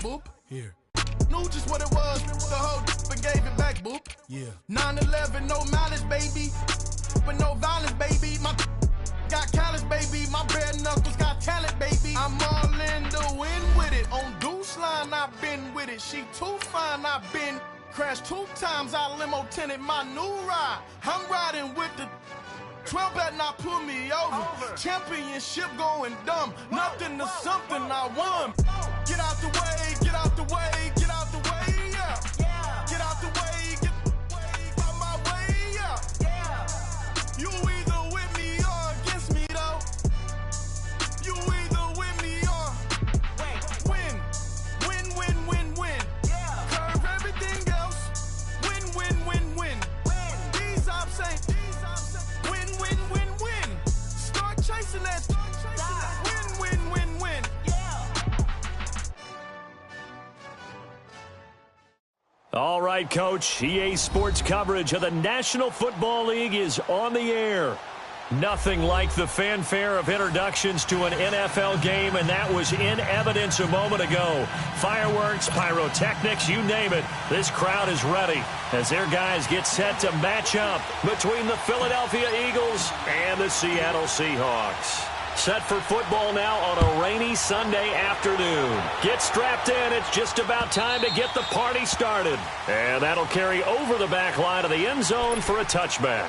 boop. Here. Knew just what it was, the whole and gave it back, boop. Yeah. 9/11, no malice, baby. But no violence, baby. My got callous, baby. My bare knuckles got talent, baby. I'm all in the wind with it. On deuce line, I've been with it. She too fine, I've been crashed 2 times. I limo tinted my new ride. I'm riding with the 12 better not pull me over. Championship going dumb. Nothing to something I won. Get out the way, get out the way, get out the way, yeah. Get out the way, get out my way, yeah. You either with me or against me, though. You either with me or win. Win, win, win, win. Curve everything else. Win, win, win, win. These ops ain't. Win, win, win, win. Start chasing that. Win, win, win, win. All right, Coach. EA Sports coverage of the National Football League is on the air. Nothing like the fanfare of introductions to an NFL game, and that was in evidence a moment ago. Fireworks, pyrotechnics, you name it. This crowd is ready as their guys get set to match up between the Philadelphia Eagles and the Seattle Seahawks. Set for football now on a rainy Sunday afternoon. Get strapped in. It's just about time to get the party started. And that'll carry over the back line of the end zone for a touchback.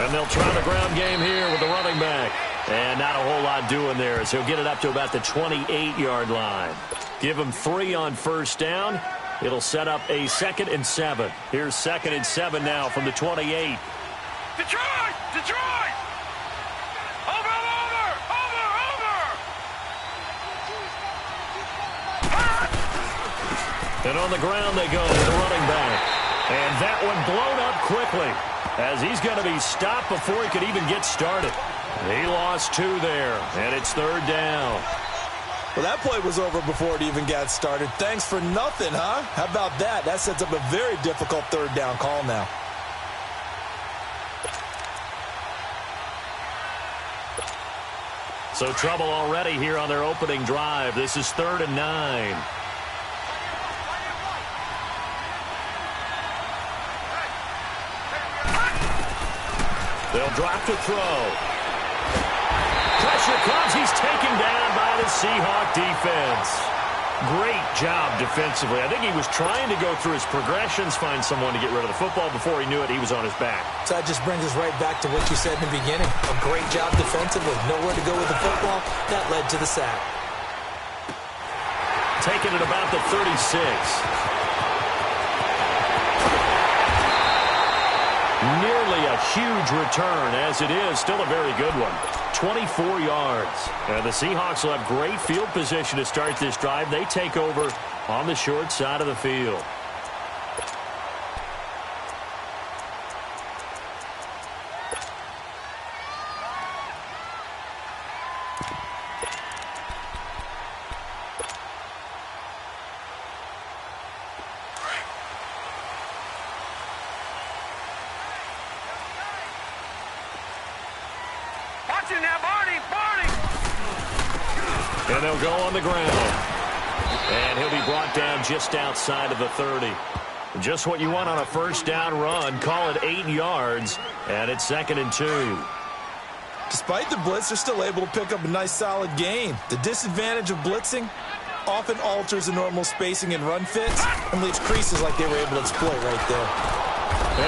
And they'll try the ground game here with the running back. And not a whole lot doing there, as he'll get it up to about the 28-yard line. Give him 3 on first down. It'll set up a 2nd and 7. Here's 2nd and 7 now from the 28. Detroit! Detroit! Over! And on the ground they go with the running back. And that one blown up quickly, as he's going to be stopped before he could even get started. He lost 2 there, and it's 3rd down. Well, that play was over before it even got started. Thanks for nothing, huh? How about that? That sets up a very difficult 3rd down call now. So trouble already here on their opening drive. This is 3rd and 9. They'll drop to throw. Pressure comes. He's taken down by the Seahawk defense. Great job defensively. I think he was trying to go through his progressions, find someone to get rid of the football. Before he knew it, he was on his back. So that just brings us right back to what you said in the beginning. A great job defensively. Nowhere to go with the football. That led to the sack. Taken at about the 36. Nearly a huge return, as it is still a very good one. 24 yards. And the Seahawks will have great field position to start this drive. They take over on the short side of the field. And they'll go on the ground. And he'll be brought down just outside of the 30. Just what you want on a first down run. Call it 8 yards. And it's 2nd and 2. Despite the blitz, they're still able to pick up a nice solid gain. The disadvantage of blitzing often alters the normal spacing and run fits and leaves creases like they were able to exploit right there.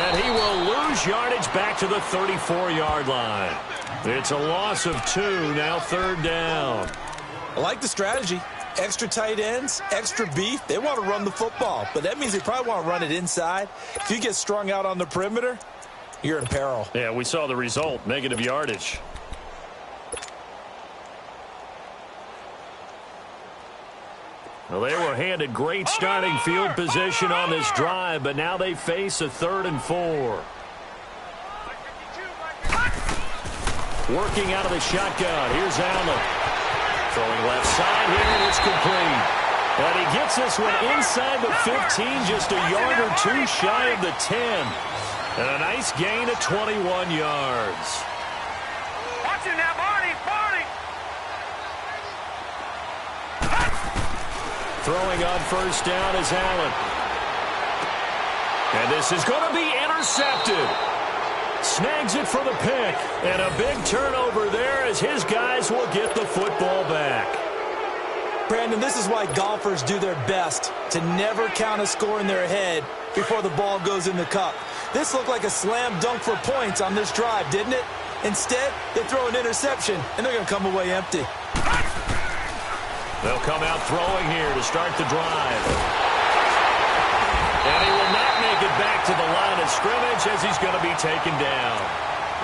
And he will lose yardage back to the 34-yard line. It's a loss of 2, now 3rd down. I like the strategy. Extra tight ends, extra beef. They want to run the football, but that means they probably want to run it inside. If you get strung out on the perimeter, you're in peril. Yeah, we saw the result, negative yardage. Well, they were handed great starting field position on this drive, but now they face a 3rd and 4. Working out of the shotgun. Here's Allen. Throwing left side here, and it's complete. And he gets this one inside the 15, just a yard or two shy of the 10. And a nice gain of 21 yards. Watching that, Barney! Throwing on first down is Allen. And this is going to be intercepted. Snags it for the pick. And a big turnover there as his guys will get the football back. Brandon, this is why golfers do their best to never count a score in their head before the ball goes in the cup. This looked like a slam dunk for points on this drive, didn't it? Instead, they throw an interception, and they're going to come away empty. They'll come out throwing here to start the drive. And he will not make it back to the line of scrimmage as he's going to be taken down.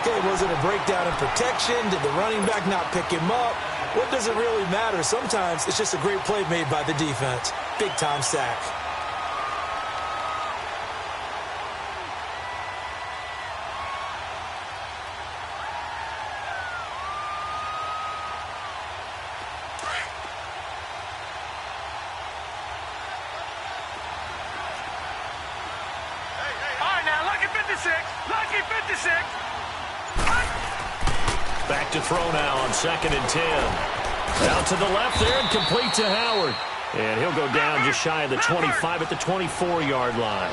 Okay, was it a breakdown in protection? Did the running back not pick him up? What does it really matter? Sometimes it's just a great play made by the defense. Big-time sack. Lucky 56. Back to throw now on 2nd and 10. Out to the left there and complete to Howard. And he'll go down just shy of the 25 at the 24-yard line.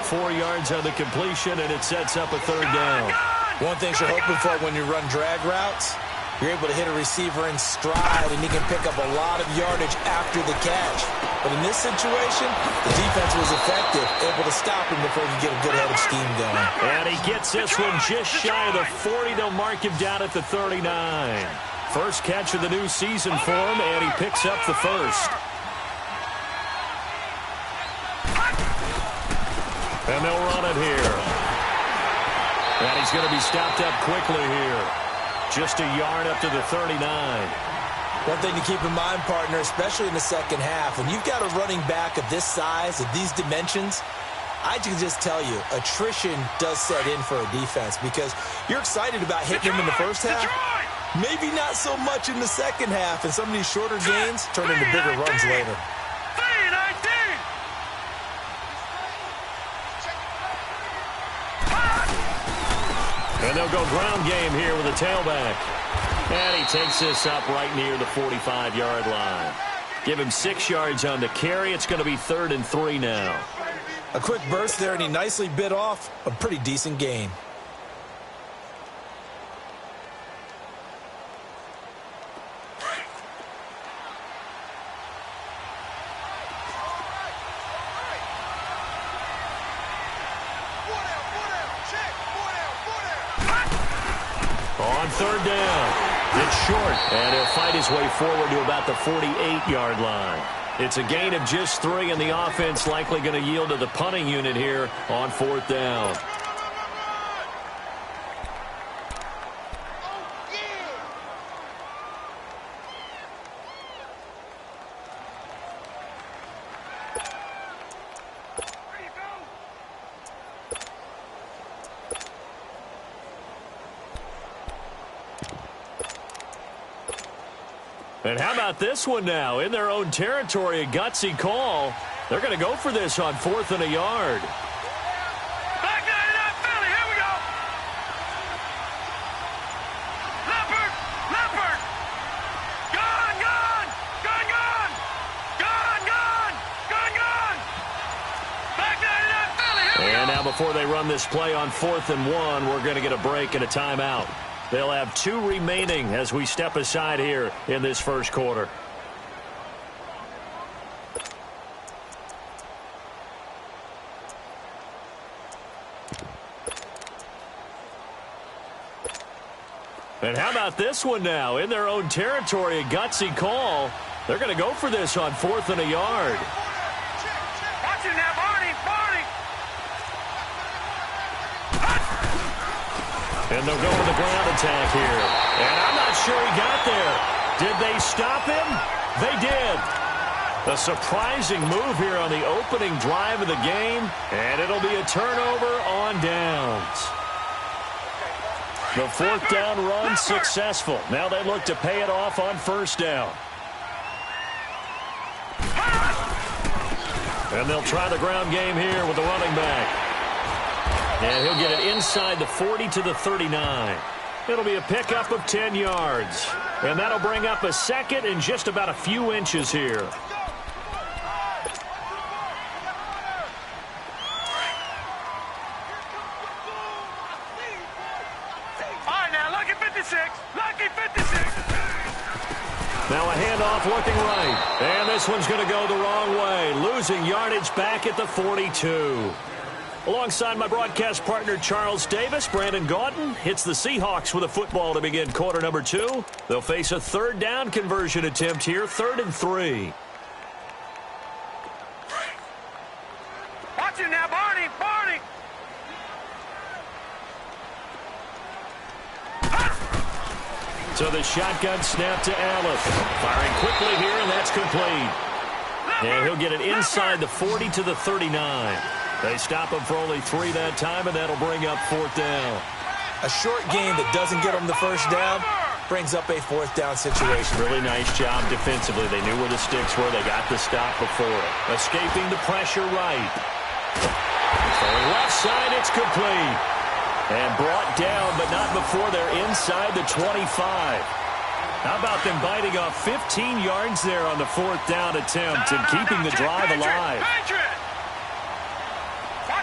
4 yards on the completion, and it sets up a 3rd down. One thing you're hoping for when you run drag routes, you're able to hit a receiver in stride, and he can pick up a lot of yardage after the catch. But in this situation, the defense was effective, able to stop him before he could get a good head of scheme going. And he gets this one just shy of the 40. They'll mark him down at the 39. First catch of the new season for him, and he picks up the first. And they'll run it here. And he's going to be stopped up quickly here. Just a yard up to the 39. One thing to keep in mind, partner, especially in the second half, when you've got a running back of this size, of these dimensions, I can just tell you, attrition does set in for a defense because you're excited about hitting him in the first half. Maybe not so much in the second half, and some of these shorter gains turn into bigger runs later. And they'll go ground game here with a tailback. And he takes this up right near the 45-yard line. Give him 6 yards on the carry. It's going to be 3rd and 3 now. A quick burst there, and he nicely bit off a pretty decent gain. On 3rd down. It's short, and he'll fight his way forward to about the 48-yard line. It's a gain of just 3, and the offense likely going to yield to the punting unit here on 4th down. And how about this one now? In their own territory, a gutsy call. They're going to go for this on 4th and a yard. Back down to Philly. Here we go. Leopard. Gone. Back down to Philly. Here we go. And now before they run this play on 4th and 1, we're going to get a break and a timeout. They'll have 2 remaining as we step aside here in this first quarter. And how about this one now? In their own territory, a gutsy call. They're going to go for this on 4th and a yard. Watch it now, Barney. And they'll go with the ground attack here. And I'm not sure he got there. Did they stop him? They did. A surprising move here on the opening drive of the game, and it'll be a turnover on downs. The fourth down run successful. Now they look to pay it off on first down. And they'll try the ground game here with the running back. And he'll get it inside the 40 to the 39. It'll be a pickup of 10 yards. And that'll bring up a second and just about a few inches here. Now a handoff looking right. And this one's going to go the wrong way. Losing yardage back at the 42. Alongside my broadcast partner Charles Davis, Brandon Gaudin hits the Seahawks with a football to begin quarter number 2. They'll face a third down conversion attempt here, 3rd and 3. Watch it now, Barney, Barney. So the shotgun snap to Allen. Firing quickly here, and that's complete. And he'll get it inside the 40 to the 39. They stop him for only 3 that time, and that'll bring up 4th down. A short game that doesn't get them the first down brings up a 4th down situation. Really nice job defensively. They knew where the sticks were. They got the stop before it. Escaping the pressure right. Throwing left side, it's complete. And brought down, but not before they're inside the 25. How about them biting off 15 yards there on the 4th down attempt and keeping the drive alive? Watch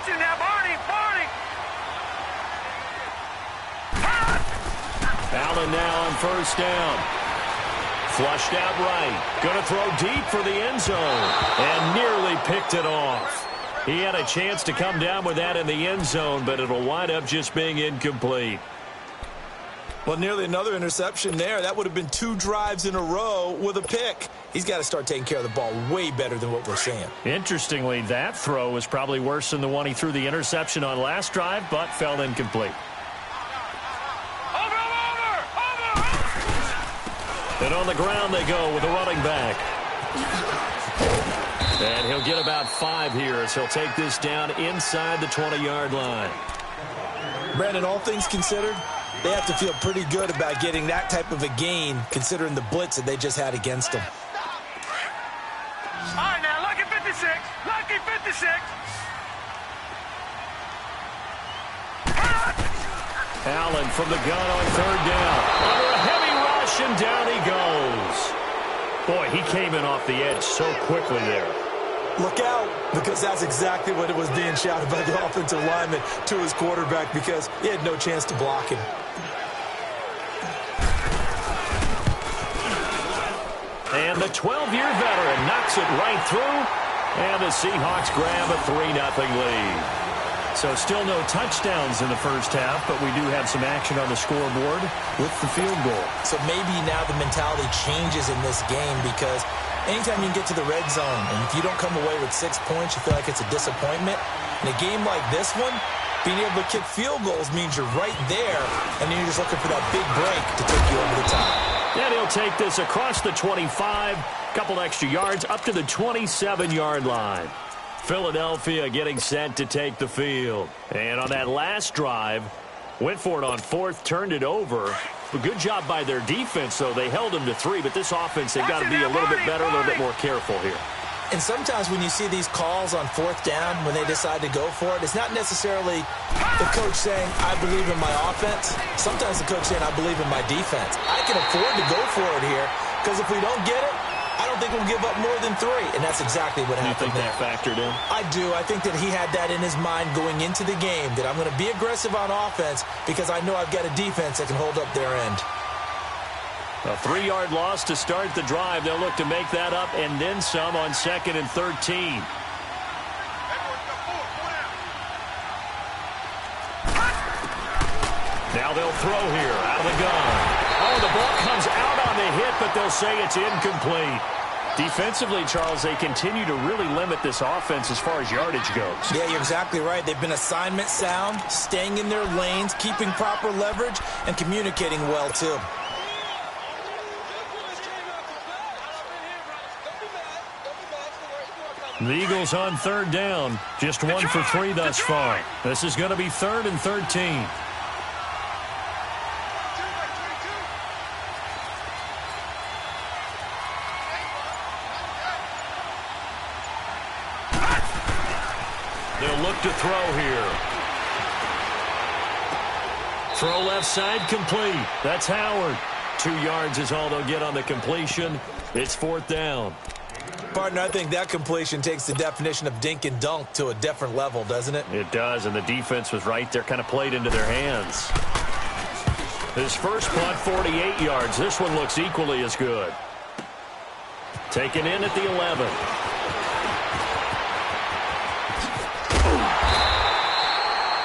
it now, Barney, Barney. Allen now on first down. Flushed out right. Going to throw deep for the end zone. And nearly picked it off. He had a chance to come down with that in the end zone, but it'll wind up just being incomplete. Well, nearly another interception there. That would have been 2 drives in a row with a pick. He's got to start taking care of the ball way better than what we're seeing. Interestingly, that throw was probably worse than the one he threw the interception on last drive, but fell incomplete. And on the ground they go with the running back. And he'll get about 5 here as he'll take this down inside the 20-yard line. Brandon, all things considered, they have to feel pretty good about getting that type of a gain considering the blitz that they just had against them. All right, now, lucky 56. Lucky 56. Allen from the gun on 3rd down. Under a heavy rush, and down he goes. Boy, he came in off the edge so quickly there. Look out, because that's exactly what it was being shouted by the offensive lineman to his quarterback because he had no chance to block him. And the 12-year veteran knocks it right through, and the Seahawks grab a 3-0 lead. So still no touchdowns in the first half, but we do have some action on the scoreboard with the field goal. So maybe now the mentality changes in this game because anytime you can get to the red zone, and if you don't come away with 6 points, you feel like it's a disappointment. In a game like this one, being able to kick field goals means you're right there, and then you're just looking for that big break to take you over the top. And he'll take this across the 25, couple extra yards, up to the 27-yard line. Philadelphia getting set to take the field. And on that last drive, went for it on 4th, turned it over. A good job by their defense, though. They held them to 3, but this offense, they've got to be a little bit better, a little bit more careful here. And sometimes when you see these calls on 4th down, when they decide to go for it, it's not necessarily the coach saying, I believe in my offense. Sometimes the coach saying, I believe in my defense. I can afford to go for it here because if we don't get it, I don't think we'll give up more than 3, and that's exactly what happened there. You think that factored in? I do. I think that he had that in his mind going into the game, that I'm going to be aggressive on offense because I know I've got a defense that can hold up their end. A 3-yard loss to start the drive. They'll look to make that up and then some on 2nd and 13. Now they'll throw here out of the gun. Oh, the ball comes out on the hit, but they'll say it's incomplete. Defensively, Charles, they continue to really limit this offense as far as yardage goes. Yeah, you're exactly right. They've been assignment sound, staying in their lanes, keeping proper leverage, and communicating well, too. The Eagles on third down. Just 1 for 3 thus far. This is going to be 3rd and 13. They'll look to throw here. Throw left side complete. That's Howard. 2 yards is all they'll get on the completion. It's 4th down. Partner, I think that completion takes the definition of dink and dunk to a different level, doesn't it? It does, and the defense was right there, kind of played into their hands. His first punt, 48 yards. This one looks equally as good. Taken in at the 11.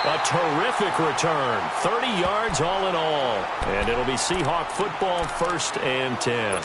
A terrific return. 30 yards all in all. And it'll be Seahawk football, 1st and 10.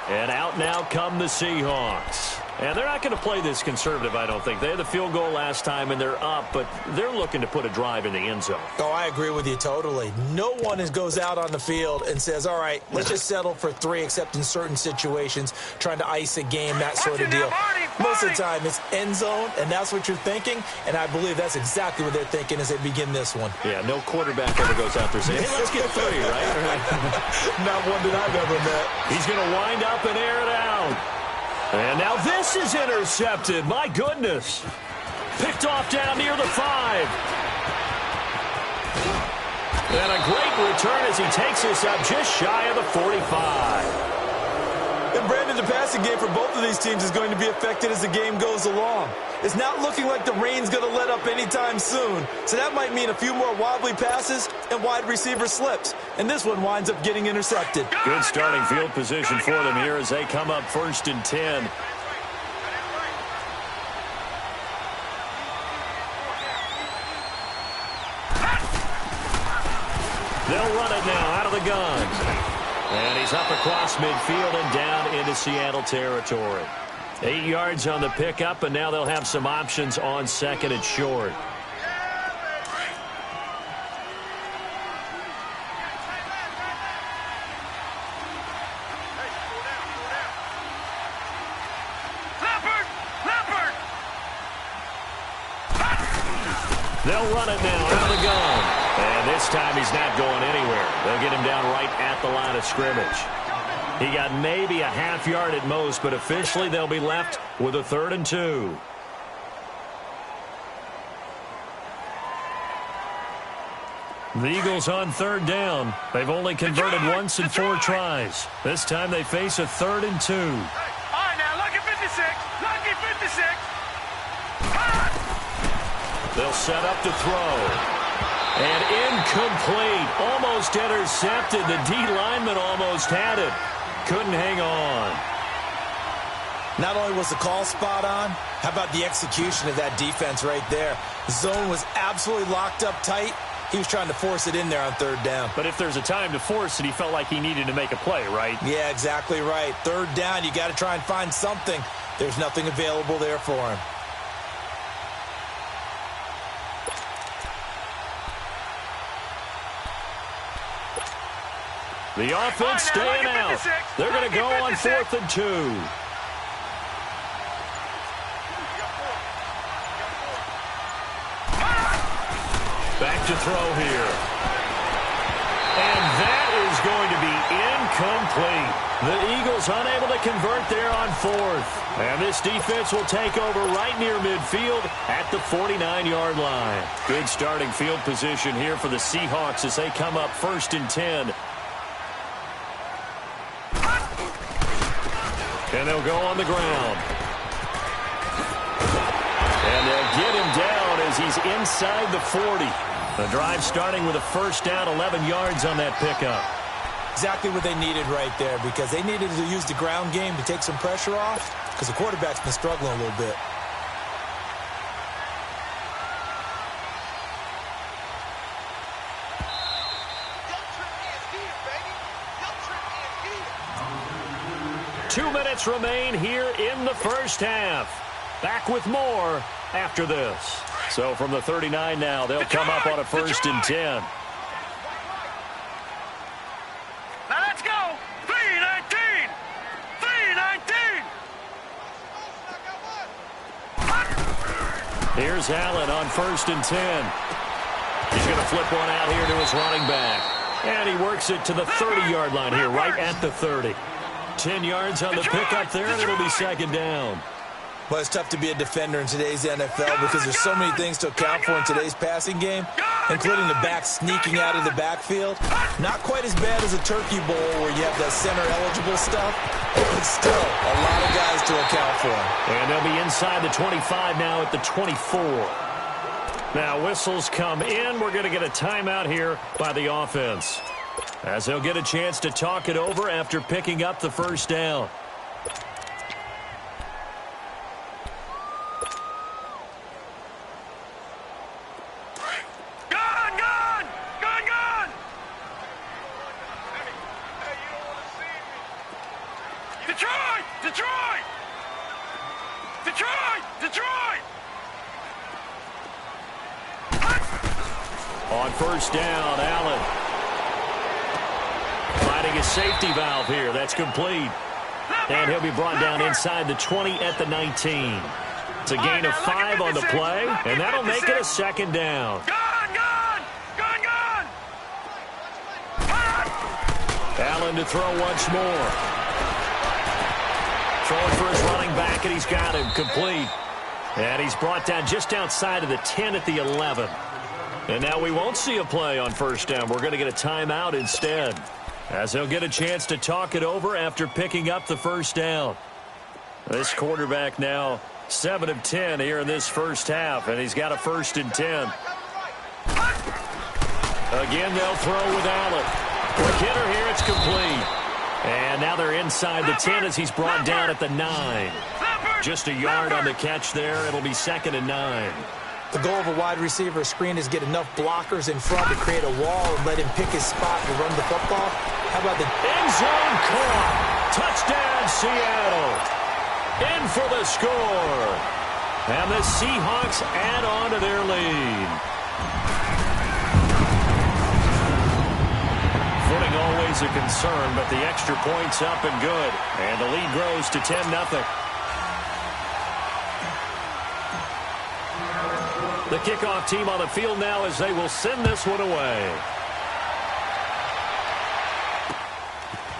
And out now come the Seahawks. And they're not going to play this conservative, I don't think. They had the field goal last time, and they're up, but they're looking to put a drive in the end zone. Oh, I agree with you totally. No one goes out on the field and says, all right, let's just settle for 3, except in certain situations, trying to ice a game, that sort of deal. Most of the time, it's end zone, and that's what you're thinking, and I believe that's exactly what they're thinking as they begin this one. Yeah, no quarterback ever goes out there saying, hey, let's get 3, right? Not one that I've ever met. He's going to wind up and air it out. And now this is intercepted. My goodness. Picked off down near the 5. And a great return as he takes us up just shy of the 45. And Brandon, the passing game for both of these teams is going to be affected as the game goes along. It's not looking like the rain's going to let up anytime soon. So that might mean a few more wobbly passes and wide receiver slips. And this one winds up getting intercepted. Good starting field position for them here as they come up 1st and 10. They'll run it now out of the gun. And he's up across midfield and down into Seattle territory. 8 yards on the pickup, and now they'll have some options on 2nd and short. They'll run it now out of the gun. And this time he's not going anywhere. They'll get him down right at the line of scrimmage. He got maybe a half yard at most, but officially they'll be left with a 3rd and 2. The Eagles on 3rd down. They've only converted once in 4 tries. This time they face a 3rd and 2. All right, now, lucky 56. Lucky 56. They'll set up to throw. And incomplete. Almost intercepted. The D lineman almost had it. Couldn't hang on. Not only was the call spot on, how about the execution of that defense right there? The zone was absolutely locked up tight. He was trying to force it in there on 3rd down. But if there's a time to force it, he felt like he needed to make a play, right? Yeah, exactly right. 3rd down, you got to try and find something. There's nothing available there for him. The offense staying out. They're going to go on 4th and 2. Back to throw here. And that is going to be incomplete. The Eagles unable to convert there on 4th. And this defense will take over right near midfield at the 49-yard line. Good starting field position here for the Seahawks as they come up 1st and 10. And they'll go on the ground. And they'll get him down as he's inside the 40. The drive starting with a 1st down, 11 yards on that pickup. Exactly what they needed right there, because they needed to use the ground game to take some pressure off, because the quarterback's been struggling a little bit. Two minutes remain here in the first half. Back with more after this. So from the 39 now, they'll come up on a 1st and 10. Now let's go. 3-19. 3-19. Here's Allen on 1st and 10. He's going to flip one out here to his running back. And he works it to the 30-yard line here, right at the 30. 10 yards on the pickup there, and it'll be 2nd down. Well, it's tough to be a defender in today's NFL because there's so many things to account for in today's passing game, including the back sneaking out of the backfield. Not quite as bad as a turkey bowl where you have that center-eligible stuff, but still a lot of guys to account for. And they'll be inside the 25 now at the 24. Now, whistles come in. We're going to get a timeout here by the offense, as they'll get a chance to talk it over after picking up the first down. On 1st down, Allen finding his safety valve here. That's complete. And he'll be brought down inside the 20 at the 19. It's a gain of 5 on the play, and that'll make it a 2nd down. Allen to throw once more. Throwing for his running back, and he's got him complete. And he's brought down just outside of the 10 at the 11. And now we won't see a play on 1st down. We're going to get a timeout instead, as they'll get a chance to talk it over after picking up the first down. This quarterback now 7 of 10 here in this first half, and he's got a 1st and 10. Again, they'll throw with Allen. Quick hitter here, it's complete. And now they're inside the 10 as he's brought down at the 9. Just a yard on the catch there. It'll be 2nd and 9. The goal of a wide receiver screen is get enough blockers in front to create a wall and let him pick his spot to run the football. How about the end zone caught? Touchdown, Seattle. In for the score. And the Seahawks add on to their lead. Footing always a concern, but the extra point's up and good. And the lead grows to 10-0. The kickoff team on the field now as they will send this one away.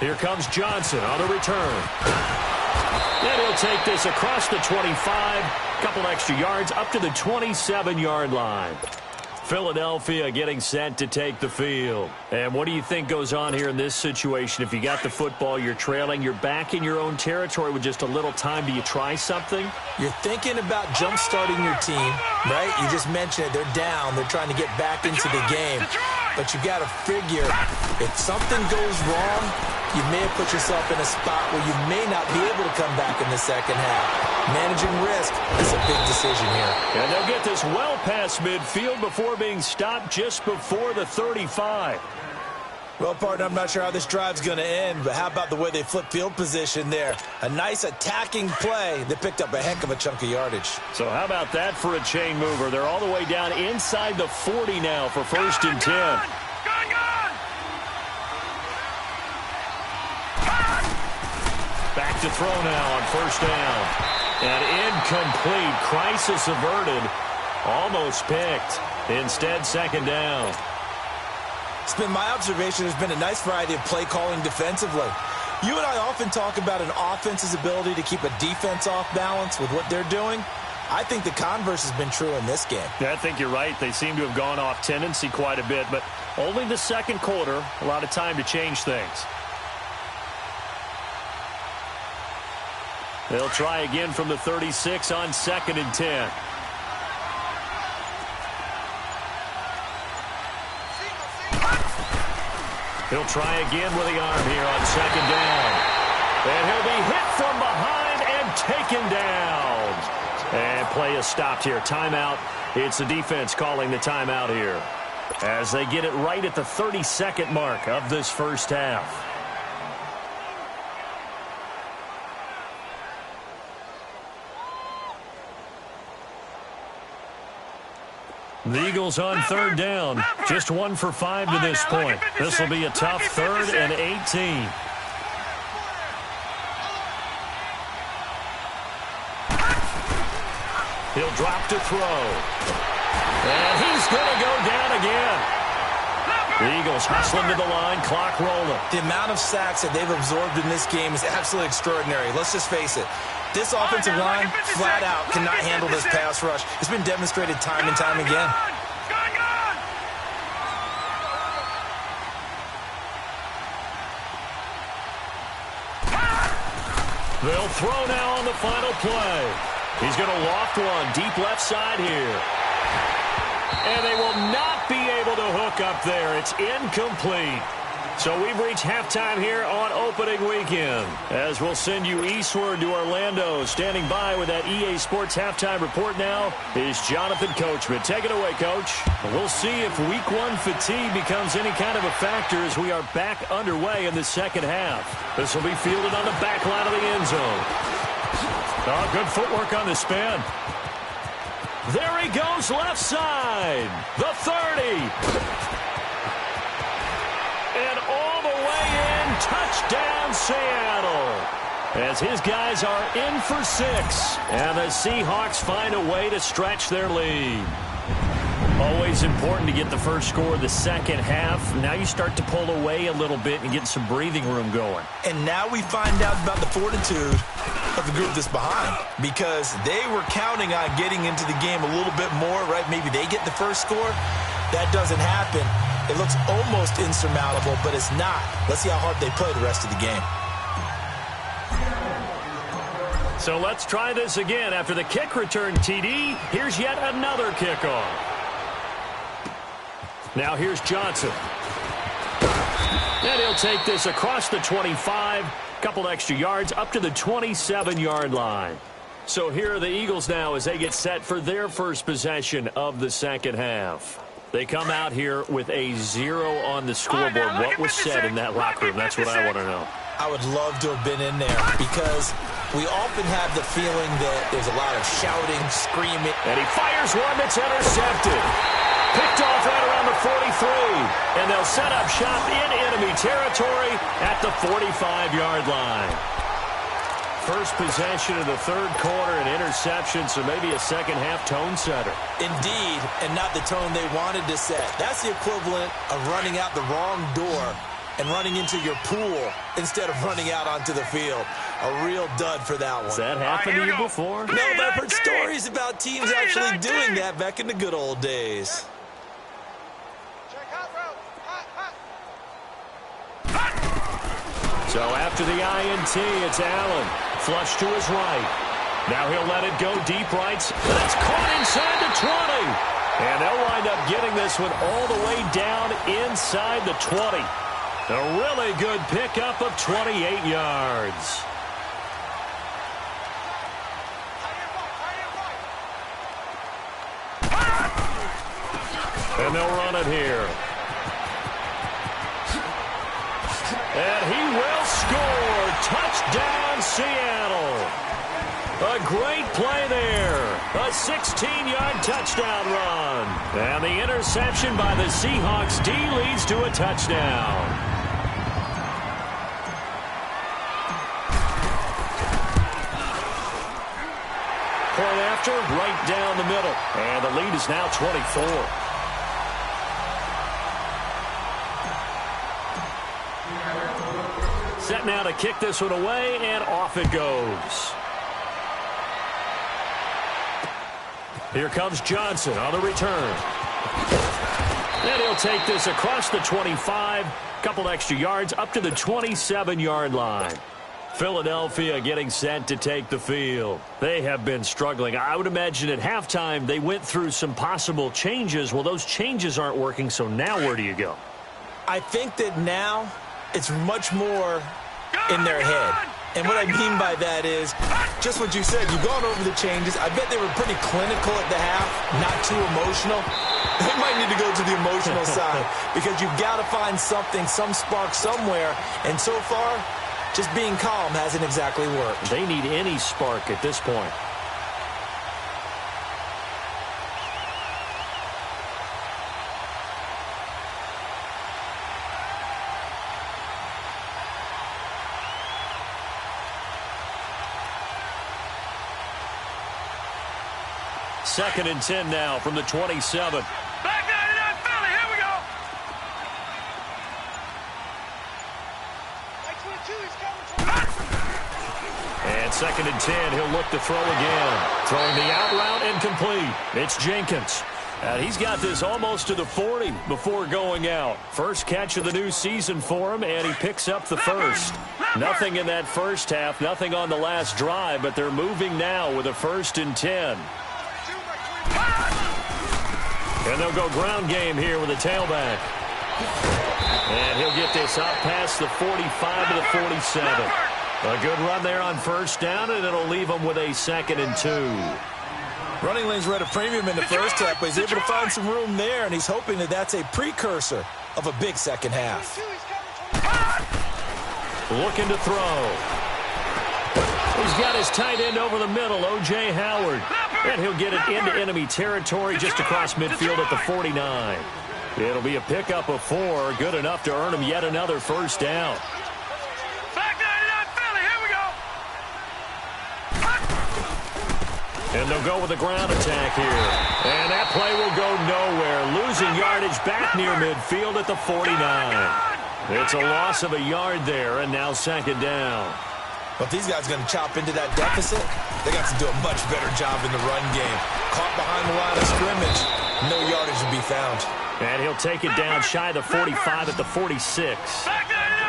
Here comes Johnson on the return. And he'll take this across the 25. Couple extra yards up to the 27-yard line. Philadelphia getting set to take the field. And what do you think goes on here in this situation? If you got the football, you're trailing, you're back in your own territory with just a little time. Do you try something? You're thinking about jump-starting your team, right? You just mentioned it. They're down. They're trying to get back into the game. But you got to figure, if something goes wrong, you may have put yourself in a spot where you may not be able to come back in the second half. Managing risk is a big decision here. And they'll get this well past midfield before being stopped just before the 35. Well, partner, I'm not sure how this drive's going to end, but how about the way they flip field position there? A nice attacking play that picked up a heck of a chunk of yardage. So how about that for a chain mover? They're all the way down inside the 40 now for 1st and 10. Back to throw now on 1st down. And incomplete. Crisis averted. Almost picked. Instead, 2nd down. It's been my observation there's been a nice variety of play calling defensively. You and I often talk about an offense's ability to keep a defense off balance with what they're doing. I think the converse has been true in this game. Yeah, I think you're right. They seem to have gone off tendency quite a bit, but only the second quarter, a lot of time to change things. They'll try again from the 36 on 2nd and 10. He'll try again with the arm here on 2nd down. And he'll be hit from behind and taken down. And play is stopped here. Timeout. It's the defense calling the timeout here, as they get it right at the 32nd mark of this first half. The Eagles on 3rd down. Just 1 for 5 to this point. This will be a tough 3rd and 18. He'll drop to throw. And he's going to go down again. The Eagles hustling to the line, clock rolling. The amount of sacks that they've absorbed in this game is absolutely extraordinary. Let's just face it. This offensive line, flat out, cannot handle this pass rush. It's been demonstrated time and time again. They'll throw now on the final play. He's going to loft one deep left side here. And they will not be able to hook up there. It's incomplete. So we've reached halftime here on opening weekend. As we'll send you eastward to Orlando. Standing by with that EA Sports halftime report now is Jonathan Coachman. Take it away, Coach. We'll see if week one fatigue becomes any kind of a factor as we are back underway in the second half. This will be fielded on the back line of the end zone. Oh, good footwork on the spin. There he goes left side. The 30. And all the way in. Touchdown, Seattle. As his guys are in for 6. And the Seahawks find a way to stretch their lead. Always important to get the first score of the second half. Now you start to pull away a little bit and get some breathing room going. And now we find out about the fortitude of the group that's behind, because they were counting on getting into the game a little bit more, right? Maybe they get the first score. That doesn't happen. It looks almost insurmountable, but it's not. Let's see how hard they play the rest of the game. So let's try this again. After the kick return TD, here's yet another kickoff. Now here's Johnson. And he'll take this across the 25. Couple extra yards up to the 27-yard line. So here are the Eagles now as they get set for their first possession of the second half. They come out here with a 0 on the scoreboard. What was said in that locker room? That's what I want to know. I would love to have been in there, because we often have the feeling that there's a lot of shouting, screaming. And he fires one that's intercepted. Picked off right around the 43. And they'll set up shop in enemy territory at the 45-yard line. First possession of the third quarter, an interception, so maybe a second-half tone setter. Indeed, and not the tone they wanted to set. That's the equivalent of running out the wrong door and running into your pool instead of running out onto the field. A real dud for that one. Has that happened to you before? No, but I've heard stories about teams actually doing that back in the good old days. So after the INT, it's Allen. Flush to his right. Now he'll let it go deep right. That's caught inside the 20. And they'll wind up getting this one all the way down inside the 20. A really good pickup of 28 yards. And they'll run it here. And he will score. Touchdown, Seattle. A great play there. A 16-yard touchdown run. And the interception by the Seahawks D leads to a touchdown. Point after, right down the middle. And the lead is now 24. Set now to kick this one away, and off it goes. Here comes Johnson on the return. And he'll take this across the 25. Couple extra yards up to the 27-yard line. Philadelphia getting set to take the field. They have been struggling. I would imagine at halftime they went through some possible changes. Well, those changes aren't working, so now where do you go? I think that now it's much more in their head. And what I mean by that is just what you said. You've gone over the changes. I bet they were pretty clinical at the half, not too emotional. They might need to go to the emotional side, because you've got to find something, some spark somewhere. And so far, just being calm hasn't exactly worked. They need any spark at this point. 2nd and 10 now from the 27. Back 99 Philly, here we go. And 2nd and 10, he'll look to throw again. Throwing the out route incomplete. It's Jenkins. And he's got this almost to the 40 before going out. First catch of the new season for him, and he picks up the first. Nothing in that first half, nothing on the last drive, but they're moving now with a 1st and 10. And they'll go ground game here with a tailback. And he'll get this up past the 45 to the 47. A good run there on 1st down, and it'll leave him with a 2nd and 2. Running lanes were at a premium in the first half, but he's able to find some room there, and he's hoping that that's a precursor of a big second half. Looking to throw. He's got his tight end over the middle, O.J. Howard. And he'll get it into enemy territory just across midfield at the 49. It'll be a pickup of 4, good enough to earn him yet another 1st down. Back 99 Philly, here we go. And they'll go with a ground attack here. And that play will go nowhere. Losing yardage back near midfield at the 49. It's a loss of a yard there, and now 2nd down. But these guys are going to chop into that deficit. They got to do a much better job in the run game. Caught behind the line of scrimmage, no yardage to be found. And he'll take it down shy of the 45 at the 46.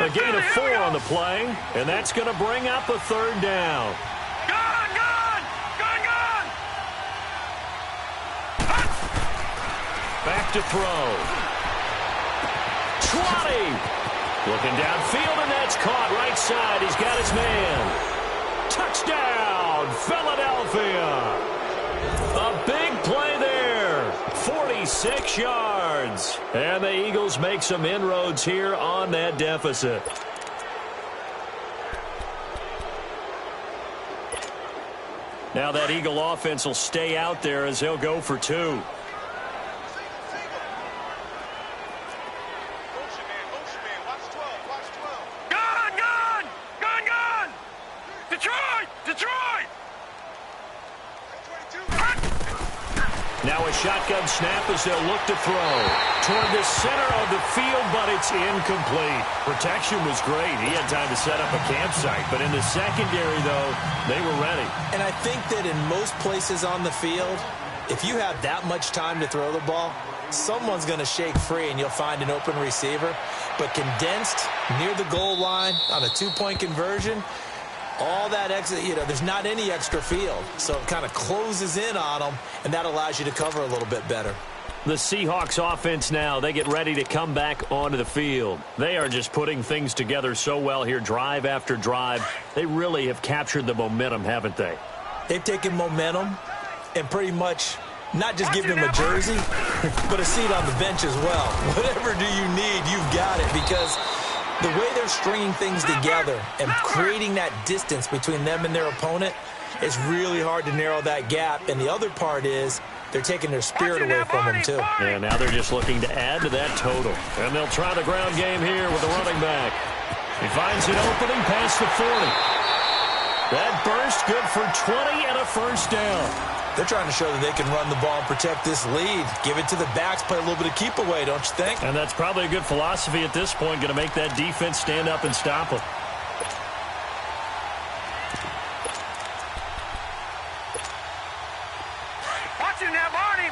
A gain of 4 on the play, and that's going to bring up a 3rd down. Back to throw. 20. Looking downfield, and that's caught right side. He's got his man. Touchdown, Philadelphia. A big play there. 46 yards. And the Eagles make some inroads here on that deficit. Now that Eagle offense will stay out there as they'll go for 2. Now a shotgun snap as they'll look to throw toward the center of the field, but it's incomplete. Protection was great. He had time to set up a campsite, but in the secondary, though, they were ready. And I think that in most places on the field, if you have that much time to throw the ball, someone's going to shake free and you'll find an open receiver. But condensed near the goal line on a 2-point conversion, all that extra, there's not any extra field. So it kind of closes in on them, and that allows you to cover a little bit better. The Seahawks offense now, they get ready to come back onto the field. They are just putting things together so well here, drive after drive. They really have captured the momentum, haven't they? They've taken momentum and pretty much not just given him a jersey, but a seat on the bench as well. Whatever do you need, you've got it, because the way they're stringing things together and creating that distance between them and their opponent, it's really hard to narrow that gap. And the other part is they're taking their spirit away from them, too. And now they're just looking to add to that total. And they'll try the ground game here with the running back. He finds an opening past the 40. That burst good for 20 and a 1st down. They're trying to show that they can run the ball and protect this lead. Give it to the backs, play a little bit of keep away, don't you think? And that's probably a good philosophy at this point, going to make that defense stand up and stop them. Watch him now, Barney.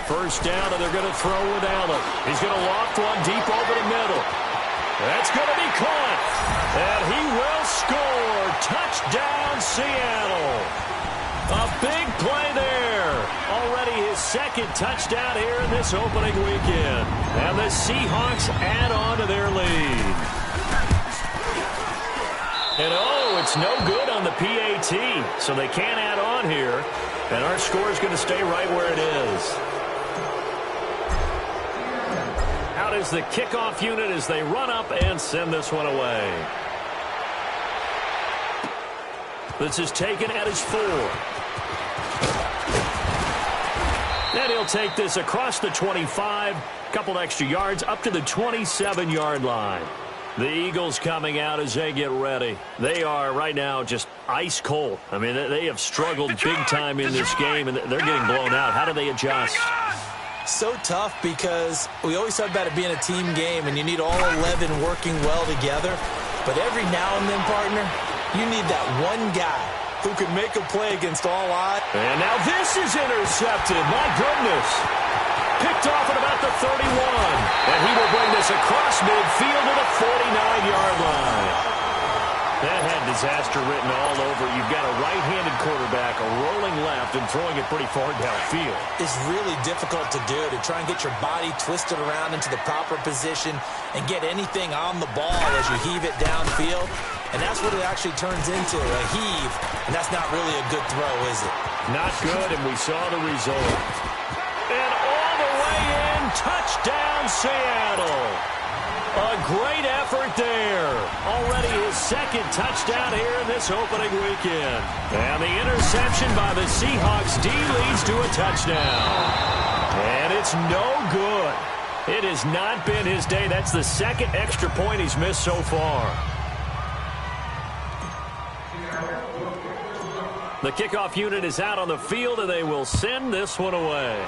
1st down, and they're going to throw with Allen. He's going to loft one deep over the middle. That's going to be caught. And he will score. Touchdown, Seattle. A big play there. Already his 2nd touchdown here in this opening weekend. And the Seahawks add on to their lead. And it's no good on the PAT. So they can't add on here. And our score is going to stay right where it is. Out is the kickoff unit as they run up and send this one away. This is taken at his 4. And he'll take this across the 25. A couple extra yards up to the 27-yard line. The Eagles coming out as they get ready. They are right now just ice cold. I mean, they have struggled big time in this game, and they're getting blown out. How do they adjust? So tough because we always talk about it being a team game, and you need all 11 working well together. But every now and then, partner, you need that one guy who can make a play against all odds. And now this is intercepted. My goodness. Picked off at about the 31. And he will bring this across midfield to the 49-yard line. That had disaster written all over. You've got a right-handed quarterback, a rolling left, and throwing it pretty far downfield. It's really difficult to do, to try and get your body twisted around into the proper position and get anything on the ball as you heave it downfield. And that's what it actually turns into, a heave. And that's not really a good throw, is it? Not good, and we saw the result. And all the way in, touchdown Seattle. A great effort there. Already his second touchdown here in this opening weekend. And the interception by the Seahawks D leads to a touchdown. And it's no good. It has not been his day. That's the second extra point he's missed so far. The kickoff unit is out on the field, and they will send this one away.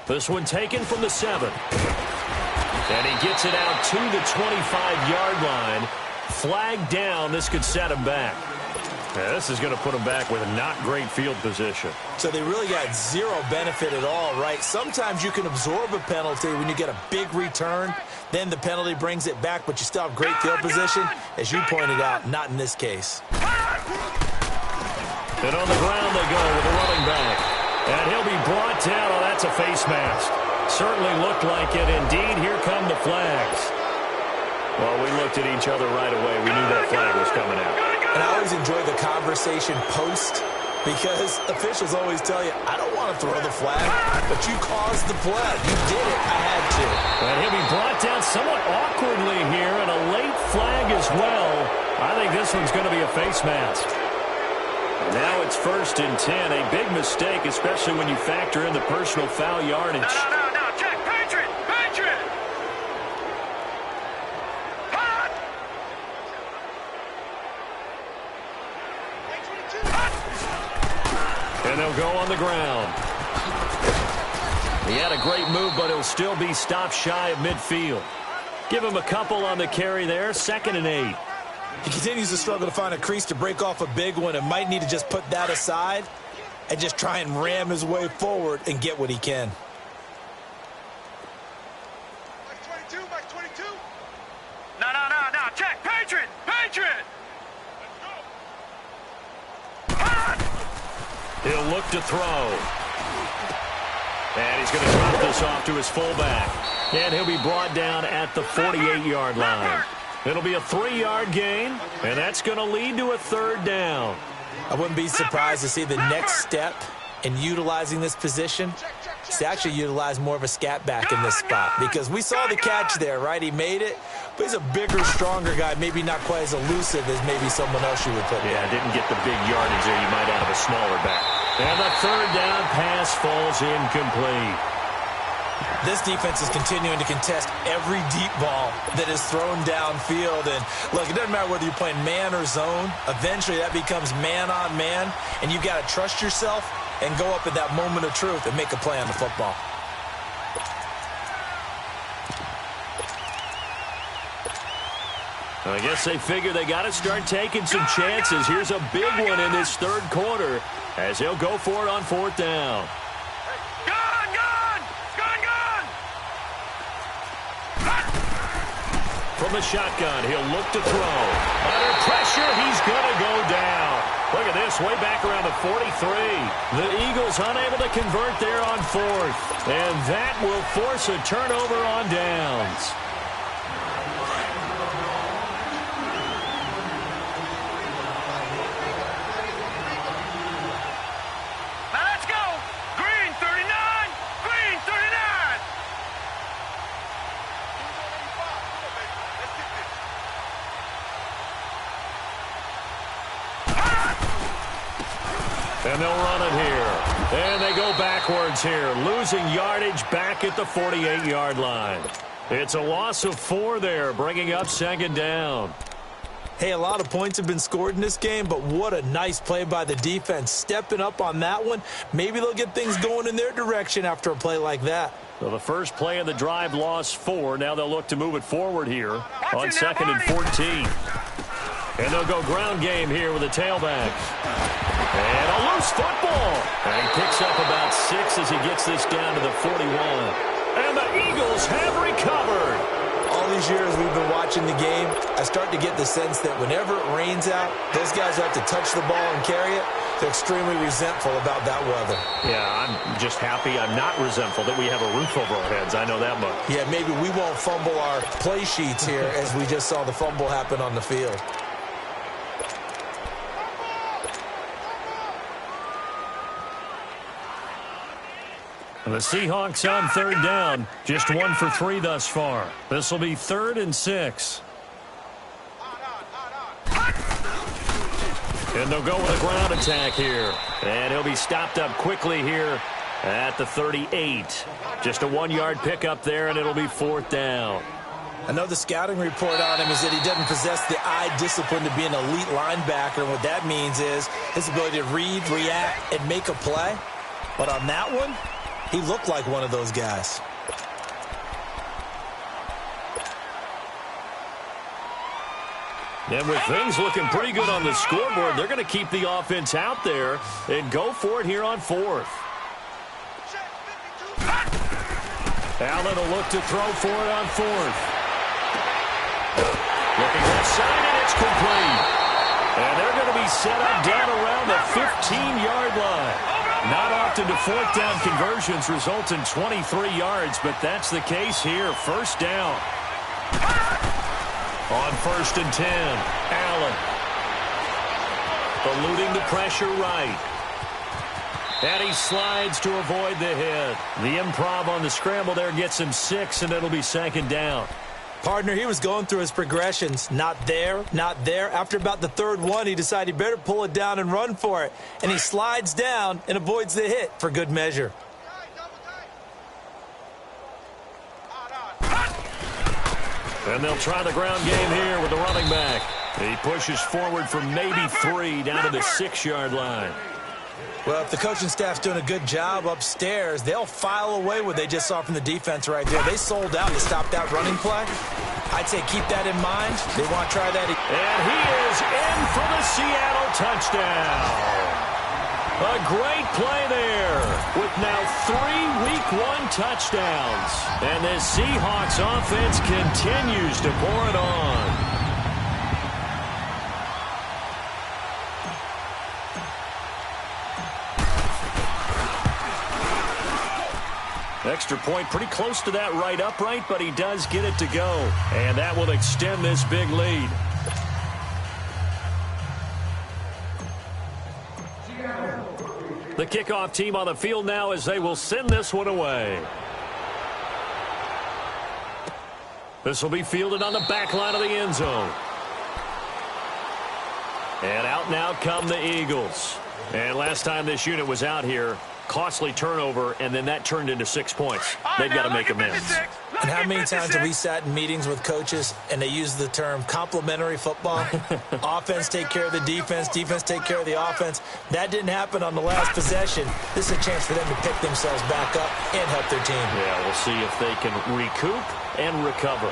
This one taken from the 7. And he gets it out to the 25-yard line. Flag down. This could set him back. Yeah, this is going to put him back with a not great field position. So they really got zero benefit at all, right? Sometimes you can absorb a penalty when you get a big return. Then the penalty brings it back, but you still have great field position. As you pointed out, not in this case. And on the ground they go with a running back. And he'll be brought down. Oh, that's a face mask. Certainly looked like it. Indeed, here come the flags. Well, we looked at each other right away. We knew that flag was coming out. And I always enjoy the conversation post, because officials always tell you, I don't want to throw the flag, but you caused the play. You did it. I had to. And he'll be brought down somewhat awkwardly here, and a late flag as well. I think this one's going to be a face mask. Now it's 1st and 10. A big mistake, especially when you factor in the personal foul yardage. No, check. Patriot! Hot! And they'll go on the ground. He had a great move, but he'll still be stopped shy of midfield. Give him a couple on the carry there. 2nd and 8. He continues to struggle to find a crease to break off a big one, and might need to just put that aside and just try and ram his way forward and get what he can. Back 22. No. Check. Patriot! He'll look to throw. And he's going to drop this off to his fullback. And he'll be brought down at the 48-yard line. It'll be a 3-yard gain, and that's going to lead to a 3rd down. I wouldn't be surprised to see the next step in utilizing this position is to actually utilize more of a scat back in this spot, because we saw the catch there, right? He made it, but he's a bigger, stronger guy, maybe not quite as elusive as maybe someone else you would put in. Yeah, didn't get the big yardage there. You might out of a smaller back. And the 3rd down pass falls incomplete. This defense is continuing to contest every deep ball that is thrown downfield. And look, it doesn't matter whether you're playing man or zone. Eventually that becomes man on man, and you've got to trust yourself and go up at that moment of truth and make a play on the football. I guess they figure they got to start taking some chances. Here's a big one in this 3rd quarter as he'll go for it on 4th down. From the shotgun, he'll look to throw. Under pressure, he's going to go down. Look at this, way back around the 43. The Eagles unable to convert there on 4th. And that will force a turnover on downs. Now let's go! Green 39! Green 39! And they'll run it here. And they go backwards here, losing yardage back at the 48-yard line. It's a loss of 4 there, bringing up second down. Hey, a lot of points have been scored in this game, but what a nice play by the defense. Stepping up on that one. Maybe they'll get things going in their direction after a play like that. So the first play of the drive lost 4. Now they'll look to move it forward here on 2nd and 14. And they'll go ground game here with a tailback. And a loose football. And he picks up about 6 as he gets this down to the 41. And the Eagles have recovered. All these years we've been watching the game, I start to get the sense that whenever it rains out, those guys who have to touch the ball and carry it, they're extremely resentful about that weather. Yeah, I'm just happy I'm not resentful that we have a roof over our heads. I know that much. Yeah, maybe we won't fumble our play sheets here as we just saw the fumble happen on the field. And the Seahawks on 3rd down. Just 1 for 3 thus far. This will be 3rd and 6. And they'll go with a ground attack here. And he'll be stopped up quickly here at the 38. Just a 1-yard pickup there, and it'll be 4th down. I know the scouting report on him is that he doesn't possess the eye discipline to be an elite linebacker. And what that means is his ability to read, react, and make a play. But on that one, he looked like one of those guys. And with things looking pretty good on the scoreboard, they're going to keep the offense out there and go for it here on 4th. Allen will look to throw for it on 4th. Looking left side, and it's complete. And they're going to be set up down around the 15-yard line. Not often do 4th down conversions result in 23 yards, but that's the case here. 1st down. On 1st and 10, Allen. Eluding the pressure right. And he slides to avoid the hit. The improv on the scramble there gets him 6, and it'll be 2nd down. Partner, he was going through his progressions. Not there, not there. After about the 3rd one, he decided he better pull it down and run for it. And he slides down and avoids the hit for good measure. And they'll try the ground game here with the running back. He pushes forward for maybe 3 down to the 6-yard line. Well, if the coaching staff's doing a good job upstairs, they'll file away what they just saw from the defense right there. They sold out to stop that running play. I'd say keep that in mind. They want to try that. And he is in for the Seattle touchdown. A great play there with now 3 Week 1 touchdowns. And this Seahawks offense continues to pour it on. Extra point pretty close to that right upright, but he does get it to go. And that will extend this big lead. The kickoff team on the field now as they will send this one away. This will be fielded on the back line of the end zone. And out now come the Eagles. And last time this unit was out here, costly turnover, and then that turned into 6 points. They've got to make amends. And how many times have we sat in meetings with coaches and they use the term complementary football? Offense take care of the defense, defense take care of the offense. That didn't happen on the last possession. This is a chance for them to pick themselves back up and help their team. Yeah, we'll see if they can recoup and recover.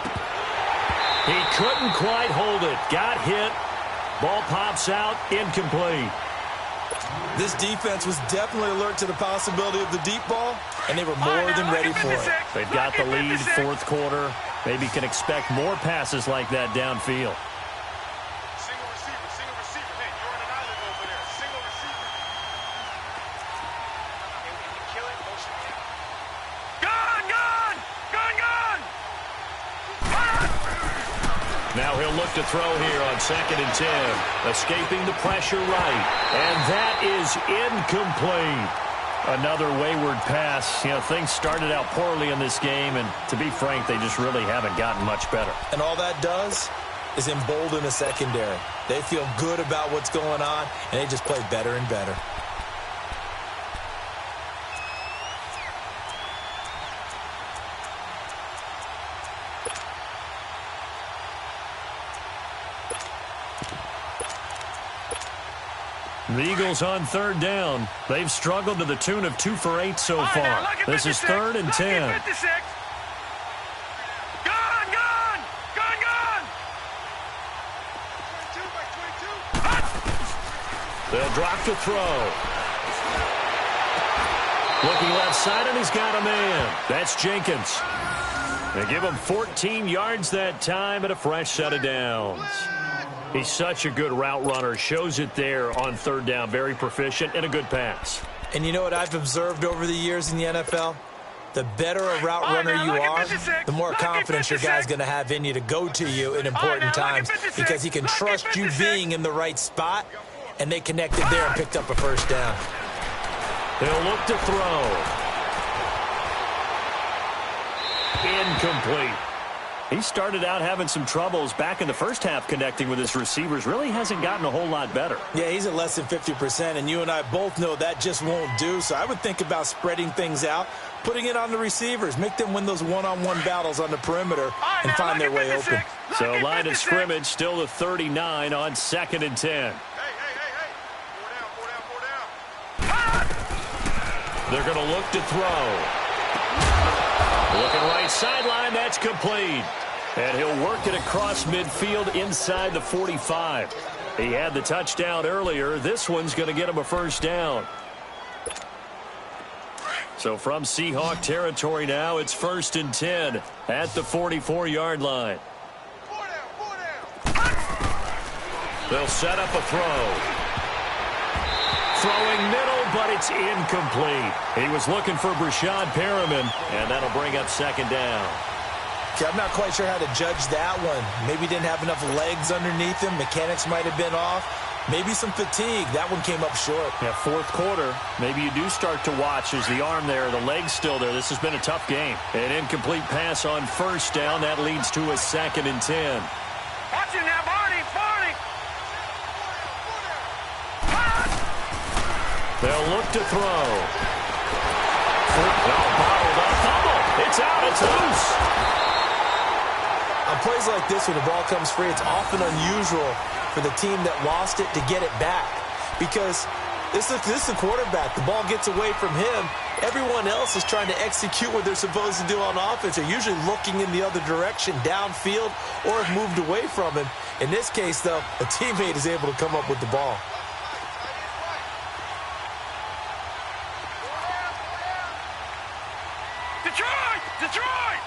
He couldn't quite hold it. Got hit. Ball pops out. Incomplete. This defense was definitely alert to the possibility of the deep ball, and they were more than ready for it. They've got the lead, 4th quarter. Maybe can expect more passes like that downfield. Single receiver. Hey, you're on an island over there. Single receiver. Can you kill it? Motion in. Gun! Now he'll look to throw here on 2nd and 10. Escaping the pressure right. And that is incomplete. Another wayward pass. You know, things started out poorly in this game, and to be frank, they just really haven't gotten much better. And all that does is embolden the secondary. They feel good about what's going on, and they just play better and better. The Eagles on third down. They've struggled to the tune of 2 for 8 so far. This is 3rd and 10. They'll drop to throw. Looking left side, and he's got a man. That's Jenkins. They give him 14 yards that time and a fresh set of downs. He's such a good route runner. Shows it there on 3rd down. Very proficient and a good pass. And you know what I've observed over the years in the NFL? The better a route runner you are, the more confidence your guy's going to have in you to go to you in important times because he can trust you being in the right spot, and they connected there and picked up a first down. They'll look to throw. Incomplete. He started out having some troubles back in the first half connecting with his receivers. Really hasn't gotten a whole lot better. Yeah, he's at less than 50%, and you and I both know that just won't do. So I would think about spreading things out, putting it on the receivers, make them win those one-on-one battles on the perimeter and find their way open. So line of scrimmage still to 39 on 2nd and 10. They're going to look to throw. Looking right sideline, that's complete. And he'll work it across midfield inside the 45. He had the touchdown earlier. This one's going to get him a first down. So from Seahawk territory now, it's 1st and 10 at the 44-yard line. They'll set up a throw. Throwing middle, but it's incomplete. He was looking for Brashad Perriman, and that'll bring up 2nd down. Okay, I'm not quite sure how to judge that one. Maybe didn't have enough legs underneath him. Mechanics might have been off. Maybe some fatigue. That one came up short. Yeah, 4th quarter. Maybe you do start to watch as the arm there, the leg's still there. This has been a tough game. An incomplete pass on 1st down. That leads to a 2nd and 10. Watch it now, Barney. They'll look to throw. Bottled up. Fumble. It's out. It's loose. On plays like this, when the ball comes free, it's often unusual for the team that lost it to get it back. Because this is the quarterback. The ball gets away from him. Everyone else is trying to execute what they're supposed to do on offense. They're usually looking in the other direction, downfield, or have moved away from him. In this case, though, a teammate is able to come up with the ball. Detroit!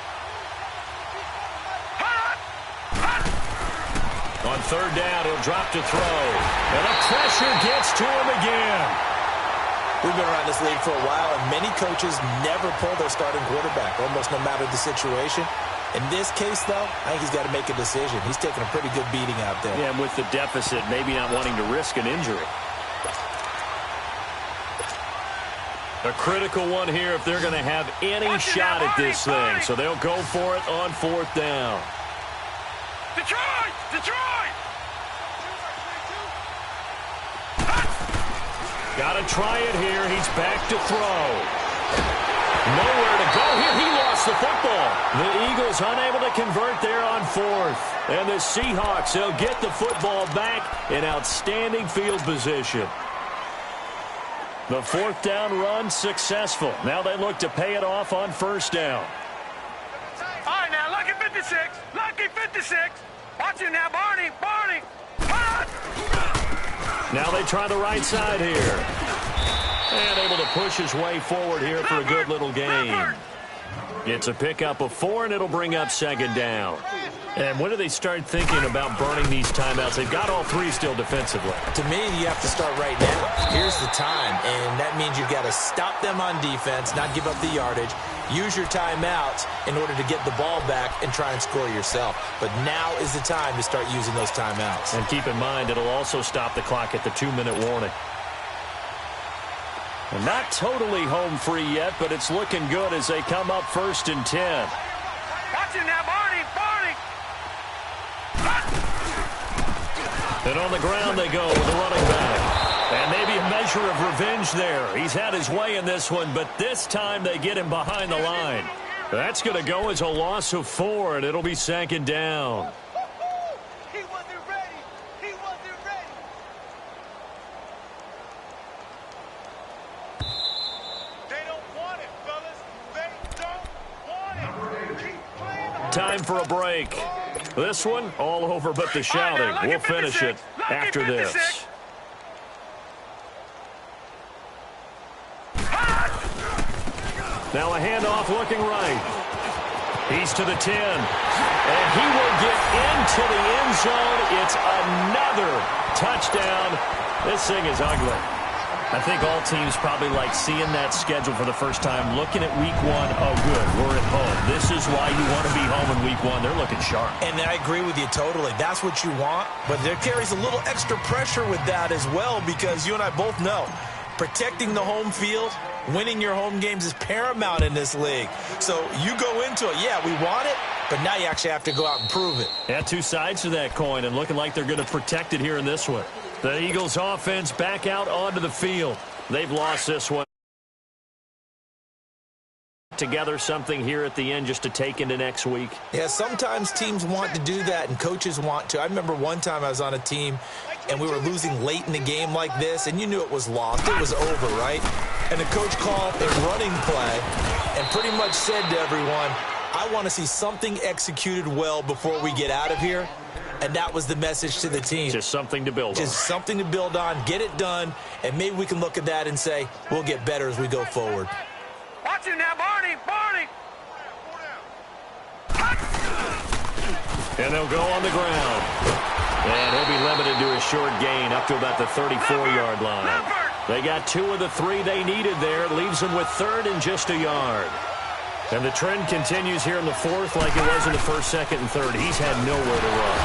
On 3rd down, he'll drop to throw. And the pressure gets to him again. We've been around this league for a while, and many coaches never pull their starting quarterback, almost no matter the situation. In this case, though, I think he's got to make a decision. He's taking a pretty good beating out there. Yeah, and with the deficit, maybe not wanting to risk an injury. A critical one here if they're going to have any shot at this thing. So they'll go for it on 4th down. Detroit! Got to try it here. He's back to throw. Nowhere to go here. He lost the football. The Eagles unable to convert there on 4th. And the Seahawks, they'll get the football back in outstanding field position. The 4th down run successful. Now they look to pay it off on 1st down. All right, now, lucky 56. Lucky 56. Watch it now, Barney. Now they try the right side here. And able to push his way forward here for a good little gain. It's a pickup of 4, and it'll bring up 2nd down. And when do they start thinking about burning these timeouts? They've got all 3 still defensively. To me, you have to start right now. Here's the time, and that means you've got to stop them on defense, not give up the yardage, use your timeouts in order to get the ball back and try and score yourself. But now is the time to start using those timeouts. And keep in mind, it'll also stop the clock at the 2-minute warning. And not totally home free yet, but it's looking good as they come up 1st and 10. Watch it now, Barney. And on the ground they go with the running back. And maybe a measure of revenge there. He's had his way in this one, but this time they get him behind the line. That's going to go as a loss of 4, and it'll be 2nd down. He wasn't ready. Time for a break. This one, all over but the shouting. We'll finish it after this. Now a handoff looking right. He's to the 10. And he will get into the end zone. It's another touchdown. This thing is ugly. I think all teams probably like seeing that schedule for the first time, looking at week 1. Oh, good, we're at home. This is why you want to be home in week 1. They're looking sharp. And I agree with you totally. That's what you want. But there carries a little extra pressure with that as well, because you and I both know protecting the home field, winning your home games is paramount in this league. So you go into it, yeah, we want it, but now you actually have to go out and prove it. Yeah, two sides to that coin, and looking like they're going to protect it here in this one. The Eagles offense back out onto the field. They've lost this one. Together something here at the end just to take into next week. Yeah, sometimes teams want to do that and coaches want to. I remember one time I was on a team and we were losing late in the game like this, and you knew it was lost. It was over, right? And the coach called a running play and pretty much said to everyone, I want to see something executed well before we get out of here. And that was the message to the team. Just something to build on. Just something to build on, get it done, and maybe we can look at that and say, we'll get better as we go forward. Watch it now, Barney, Barney. And they'll go on the ground. And he'll be limited to a short gain up to about the 34-yard line. They got 2 of the 3 they needed there. Leaves them with 3rd and just a yard. And the trend continues here in the 4th like it was in the 1st, 2nd, and 3rd. He's had nowhere to run.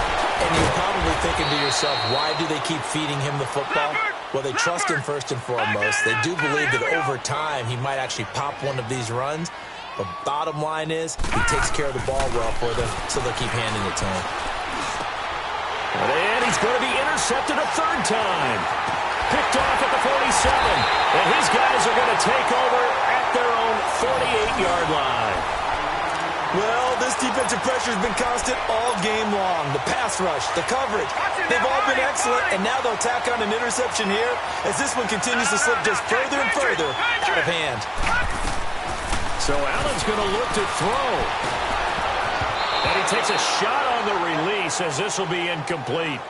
And you're probably thinking to yourself, why do they keep feeding him the football? Well, they trust him first and foremost. They do believe that over time he might actually pop one of these runs. But bottom line is he takes care of the ball well for them, so they'll keep handing it to him. And he's going to be intercepted a 3rd time. Picked off at the 47. And his guys are going to take over at their own 48-yard line. Well, this defensive pressure has been constant all game long. The pass rush, the coverage, they've all been excellent, and now they'll tack on an interception here as this one continues to slip just further and further out of hand. So Allen's going to look to throw. And he takes a shot on the release as this will be incomplete.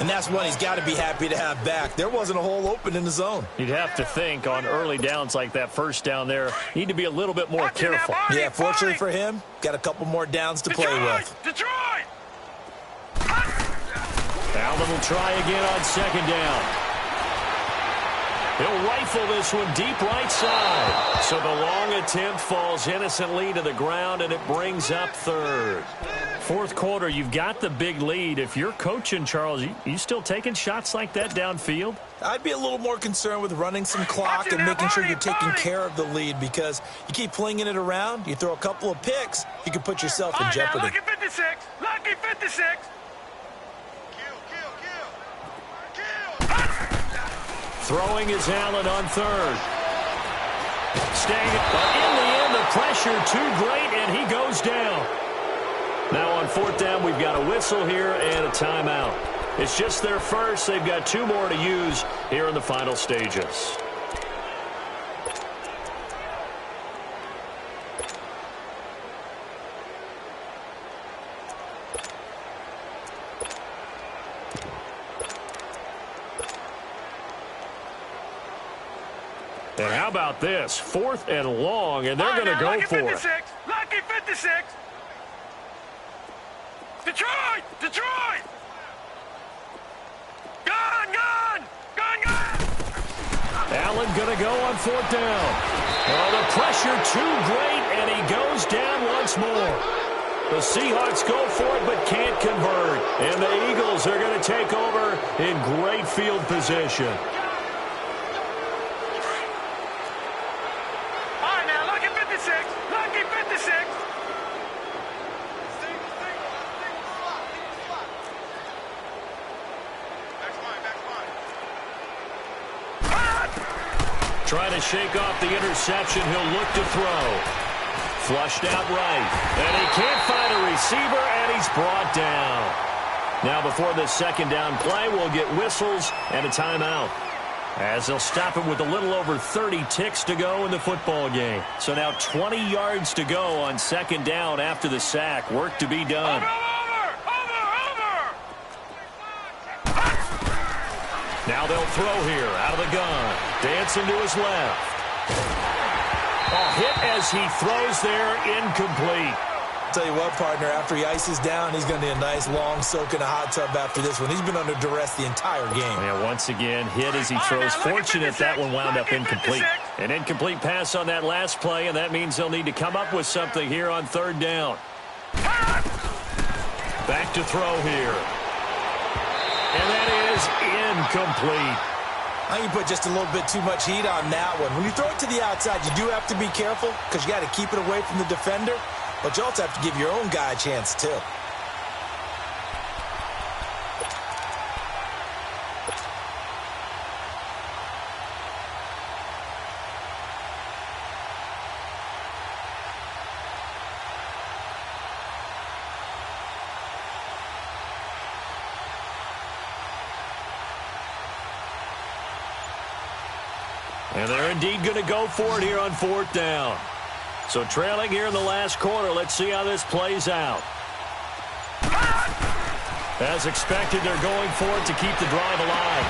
And that's one he's got to be happy to have back. There wasn't a hole open in the zone. You'd have to think on early downs like that first down there, need to be a little bit more careful. Yeah, fortunately for him, got a couple more downs to play with. Detroit! Allen will try again on 2nd down. He'll rifle this one deep right side. So the long attempt falls innocently to the ground, and it brings up 3rd. 4th quarter, you've got the big lead. If you're coaching, Charles, you still taking shots like that downfield? I'd be a little more concerned with running some clock and making sure you're taking care of the lead, because you keep flinging it around, you throw a couple of picks, you can put yourself in jeopardy. Lucky 56! Lucky 56! Throwing is Allen on 3rd. Staying, but in the end, the pressure too great, and he goes down. Now on 4th down, we've got a whistle here and a timeout. It's just their first. They've got 2 more to use here in the final stages. And how about this? 4th and long, and they're going to go for it. Lucky 56! Detroit! Detroit! Gone! Gone! Gone! Gone! Allen going to go on 4th down. Oh, the pressure too great, and he goes down once more. The Seahawks go for it but can't convert. And the Eagles are going to take over in great field position. Trying to shake off the interception. He'll look to throw. Flushed out right. And he can't find a receiver, and he's brought down. Now before this 2nd down play, we'll get whistles and a timeout. As they'll stop it with a little over 30 ticks to go in the football game. So now 20 yards to go on second down after the sack. Work to be done. Now they'll throw here out of the gun. Dancing to his left. A hit as he throws there, incomplete. Tell you what, partner, after he ices down, he's going to need a nice long soak in a hot tub after this one. He's been under duress the entire game. Yeah, once again, hit as he throws. Fortunate that one wound up incomplete. An incomplete pass on that last play, and that means they'll need to come up with something here on third down. Back to throw here. And that is incomplete. I think you put just a little bit too much heat on that one. When you throw it to the outside, you do have to be careful because you got to keep it away from the defender. But you also have to give your own guy a chance, too. And they're indeed going to go for it here on fourth down. So trailing here in the last quarter. Let's see how this plays out. As expected, they're going for it to keep the drive alive.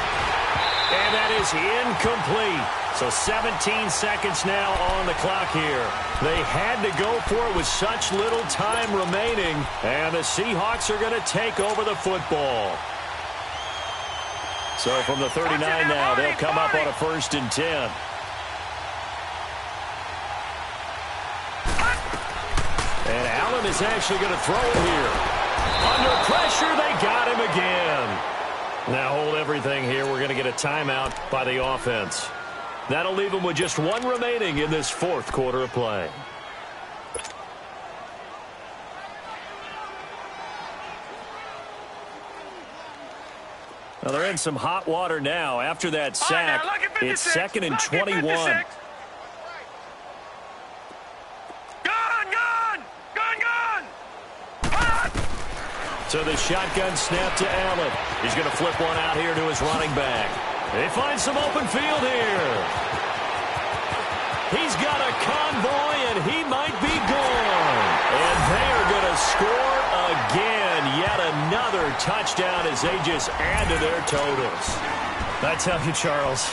And that is incomplete. So 17 seconds now on the clock here. They had to go for it with such little time remaining. And the Seahawks are going to take over the football. So from the 39 now, they'll come up on a 1st and 10. And Allen is actually going to throw it here. Under pressure, they got him again. Now hold everything here. We're going to get a timeout by the offense. That'll leave them with just one remaining in this fourth quarter of play. Well, they're in some hot water now. After that sack, it's 2nd and 21. So the shotgun snap to Allen. He's going to flip one out here to his running back. They find some open field here. He's got a convoy, and he might be gone. And they are going to score again. Yet another touchdown as they just add to their totals. I tell you, Charles,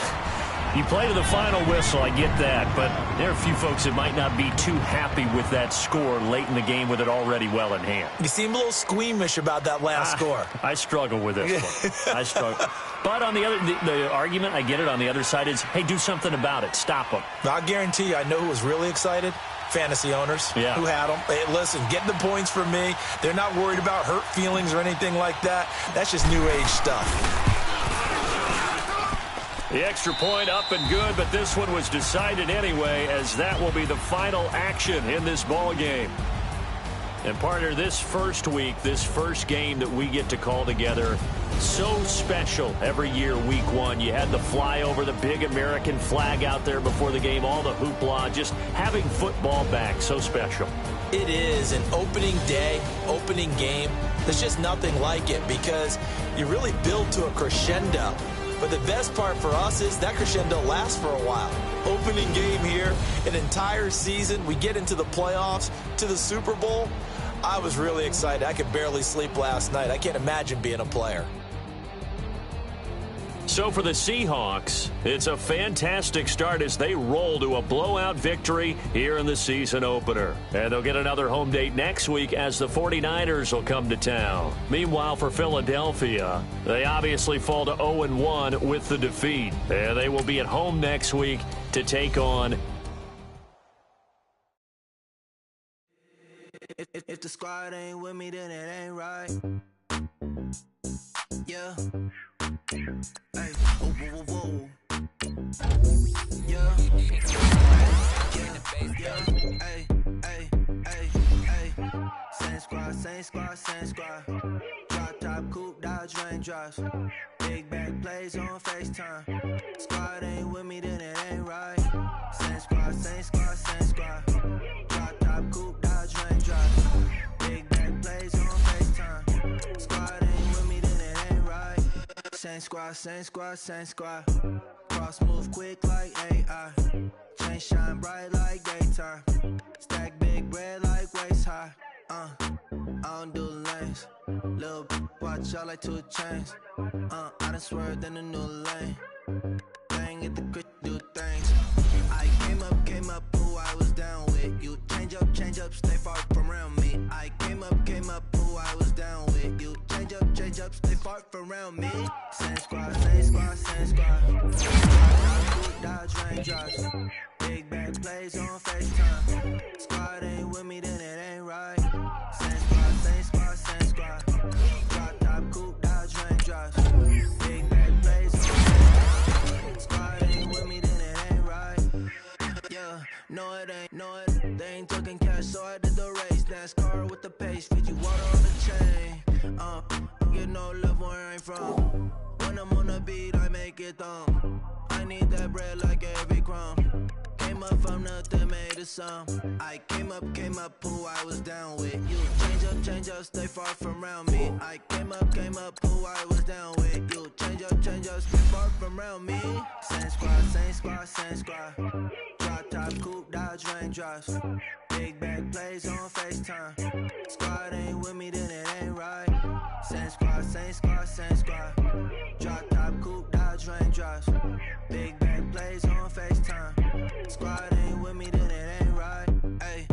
you play to the final whistle, I get that, but there are a few folks that might not be too happy with that score late in the game with it already well in hand. You seem a little squeamish about that last score. I struggle with this one. I struggle. But on the other, the argument, I get it, on the other side is, hey, do something about it. Stop them. I'll guarantee you, I know who was really excited. Fantasy owners who had them. Hey, listen, get the points for me. They're not worried about hurt feelings or anything like that. That's just new age stuff. The extra point up and good, but this one was decided anyway, as that will be the final action in this ball game. And partner, this first week, this first game that we get to call together, so special every year, week one. You had the flyover, the big American flag out there before the game, all the hoopla, just having football back, so special. It is an opening day, opening game. There's just nothing like it because you really build to a crescendo. But the best part for us is that crescendo lasts for a while. Opening game here, an entire season. We get into the playoffs, to the Super Bowl. I was really excited. I could barely sleep last night. I can't imagine being a player. So for the Seahawks, it's a fantastic start as they roll to a blowout victory here in the season opener. And they'll get another home date next week as the 49ers will come to town. Meanwhile, for Philadelphia, they obviously fall to 0-1 with the defeat. And they will be at home next week to take on. If the squad ain't with me, then it ain't right. Yeah. Hey, whoa, whoa, whoa. Yeah. Yeah. Hey, hey, hey, hey. Same squad, same squad, same squad. Drop top, coupe, dodge, raindrops. Big back plays on FaceTime. Squad ain't with me, then it ain't right. Same squad, same squad, same squad. Drop top, coupe, dodge, raindrops. Big back plays on FaceTime. Squad ain't with me, then it ain't right. Same squad, same squad, same squad. Cross move quick like AI. Chain shine bright like daytime. Stack big bread like waist high. I don't do lanes. Little watch out like 2 chains. I done swerved in a new lane. Bang at the crit, do things. I came up, who I was down with. You change up, stay far from around me. I came up, who I was down with. You change up, stay far from around me. Same squad. Dodge raindrops. Big back plays on FaceTime. Squad ain't with me, then it ain't right. Same squad. Drop top coupe, dodge raindrops. Big back plays on FaceTime. Squad ain't with me, then it ain't right. Yeah, no it ain't. They ain't talking cash, so I did the race. NASCAR with the pace, feed you water on the chain. Get no love where I'm from. When I'm on the beat, I make it thumb. I need that bread like every crumb. Came up from nothing, made a sum. I came up, who I was down with. You change up, stay far from around me. I came up, who I was down with. You change up, stay far from around me. Same squad. Drop top coupe, dodge raindrops. Big back plays on FaceTime. Squad ain't with me, then it ain't right. Same squad. Drop top coupe, dodge raindrops. Big back plays on FaceTime. Squad ain't with me, then it ain't right. Ay.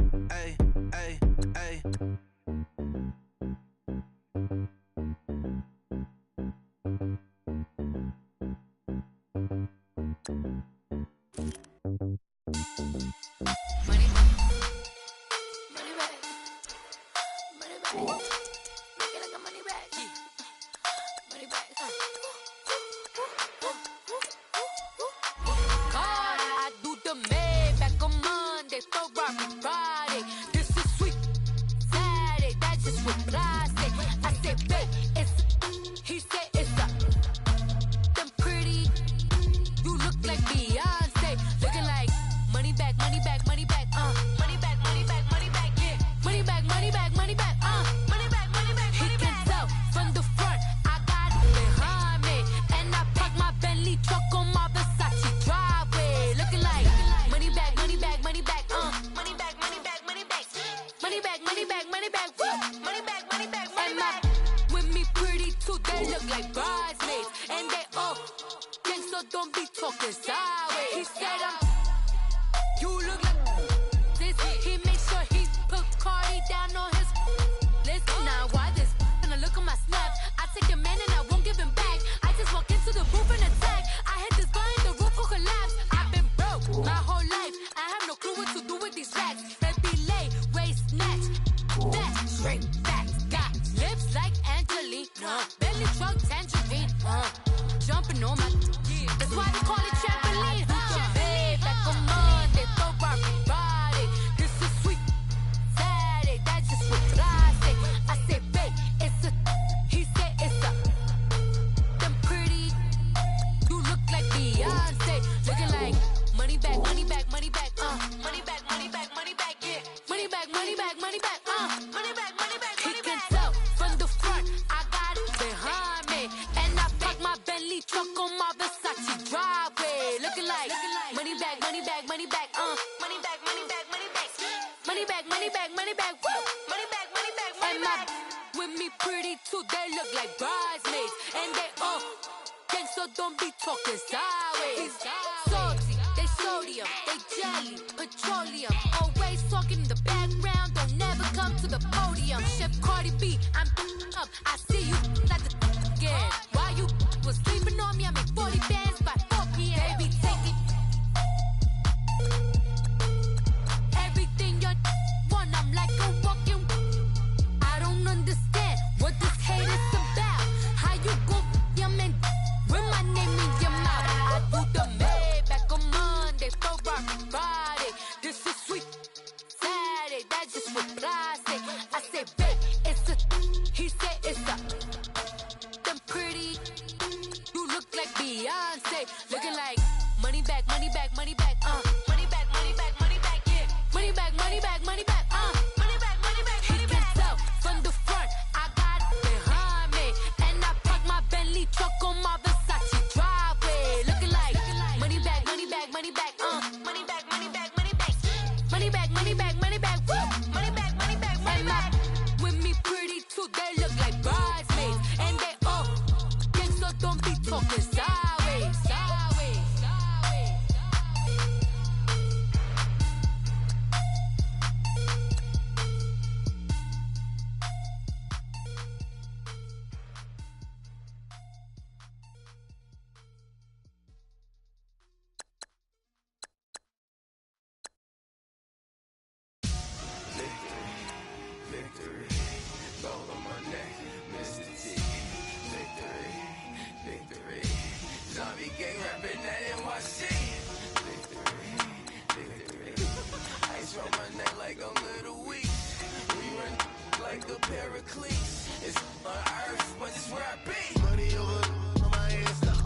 It's on earth, but it's where I be. Money over on my hands, though.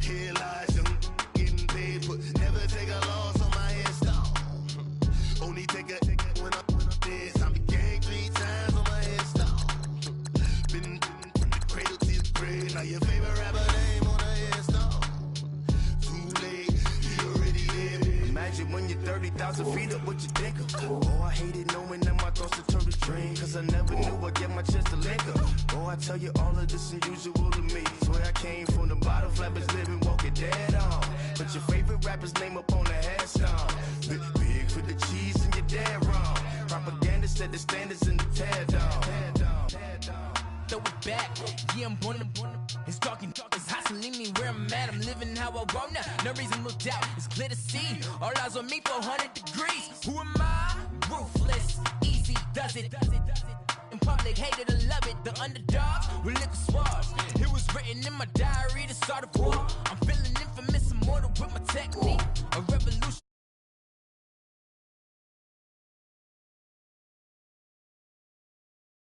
Here lies young, getting paid, but never take a loss on my hands, though. Only take a when I'm dead. Time to gang 3 times on my hands, though. Been from the cradle to the grave. Now your favorite rapper name on the hands, though. Too late, he already there. Imagine when you're 30,000 feet up, what you think of? Oh, I hated knowing that my thoughts would turn to dream. Cause I never knew I'd get my chance to link up. Oh, I tell you all of this unusual to me. Swear I came from the bottom, flappers living, walking dead on. Put your favorite rapper's name up on the headstone. Big for the cheese and you're dead wrong. Propaganda set the standards in the tear down. Throw it back, yeah, I'm born to. It's talking, it's hustling me where I'm at. I'm living how I want now. No reasonable doubt, it's clear to see. All eyes on me, 400 degrees. Who am I? Ruthless, easy, does it. In public, hate it or love it. The underdogs with liquor swabs. It was written in my diary to start a war. I'm feeling